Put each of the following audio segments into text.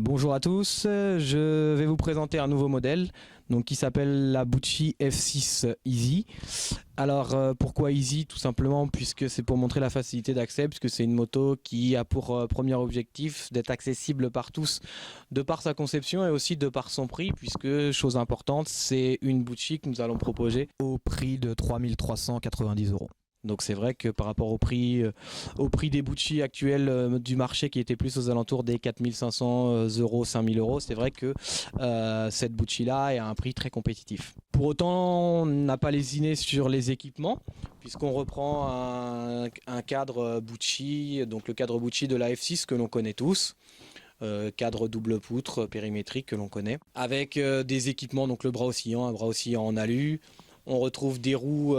Bonjour à tous, je vais vous présenter un nouveau modèle qui s'appelle la Bucci F6 Easy. Alors pourquoi Easy? Tout simplement puisque c'est pour montrer la facilité d'accès, puisque c'est une moto qui a pour premier objectif d'être accessible par tous de par sa conception et aussi de par son prix, puisque chose importante, c'est une Bucci que nous allons proposer au prix de 3 390 €. Donc c'est vrai que par rapport au prix des Bucci actuels du marché qui était plus aux alentours des 4 500 €, 5 000 €, c'est vrai que cette Bucci là est à un prix très compétitif. Pour autant, on n'a pas lésiné sur les équipements, puisqu'on reprend un cadre Bucci, donc le cadre Bucci de la F6 que l'on connaît tous. Cadre double poutre périmétrique que l'on connaît, avec des équipements, donc le bras oscillant, un bras oscillant en alu. On retrouve des roues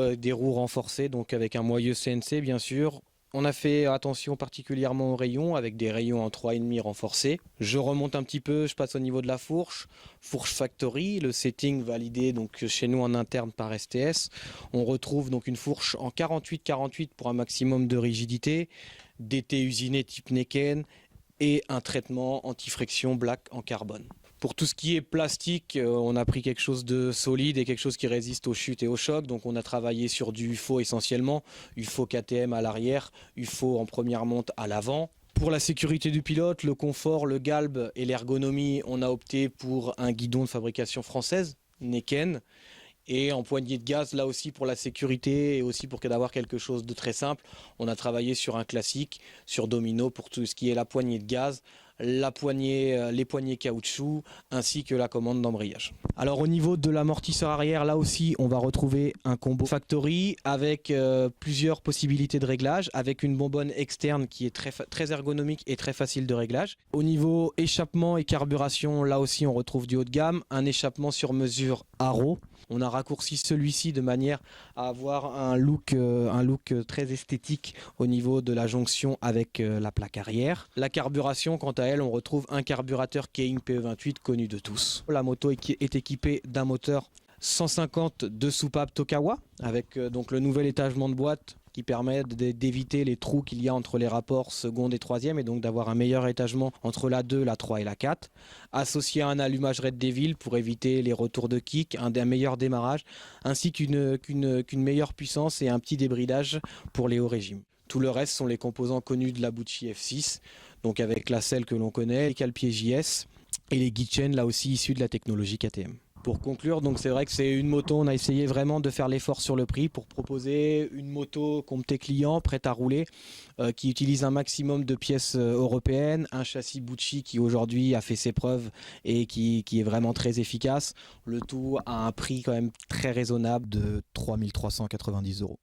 renforcées, donc avec un moyeu CNC bien sûr. On a fait attention particulièrement aux rayons, avec des rayons en 3,5 renforcés. Je remonte un petit peu, je passe au niveau de la fourche. Fourche factory, le setting validé donc chez nous en interne par STS. On retrouve donc une fourche en 48-48 pour un maximum de rigidité, DT usiné type Neken et un traitement anti-friction black en carbone. Pour tout ce qui est plastique, on a pris quelque chose de solide et quelque chose qui résiste aux chutes et aux chocs. Donc on a travaillé sur du UFO essentiellement, UFO KTM à l'arrière, UFO en première monte à l'avant. Pour la sécurité du pilote, le confort, le galbe et l'ergonomie, on a opté pour un guidon de fabrication française, Neken. Et en poignée de gaz, là aussi pour la sécurité et aussi pour d'avoir quelque chose de très simple, on a travaillé sur un classique, sur Domino pour tout ce qui est la poignée de gaz, les poignées caoutchouc ainsi que la commande d'embrayage. Alors au niveau de l'amortisseur arrière, là aussi on va retrouver un combo factory avec plusieurs possibilités de réglage, avec une bonbonne externe qui est très ergonomique et très facile de réglage. Au niveau échappement et carburation, là aussi on retrouve du haut de gamme, un échappement sur mesure Arrow. On a raccourci celui-ci de manière à avoir un look très esthétique au niveau de la jonction avec la plaque arrière. La carburation, quant à elle, on retrouve un carburateur Keihin PE28 connu de tous. La moto est équipée d'un moteur 150 de soupape Tokawa avec donc le nouvel étagement de boîte qui permet d'éviter les trous qu'il y a entre les rapports seconde et troisième et donc d'avoir un meilleur étagement entre la 2, la 3 et la 4. Associé à un allumage Red Devil pour éviter les retours de kick, un meilleur démarrage ainsi qu'une meilleure puissance et un petit débridage pour les hauts régimes. Tout le reste sont les composants connus de la Bucci F6, donc avec la selle que l'on connaît, les cale-pieds JS et les guide chains là aussi issus de la technologie KTM. Pour conclure, donc c'est vrai que c'est une moto, on a essayé vraiment de faire l'effort sur le prix pour proposer une moto comptée client, prête à rouler, qui utilise un maximum de pièces européennes, un châssis Bucci qui aujourd'hui a fait ses preuves et qui est vraiment très efficace, le tout à un prix quand même très raisonnable de 3 390 €.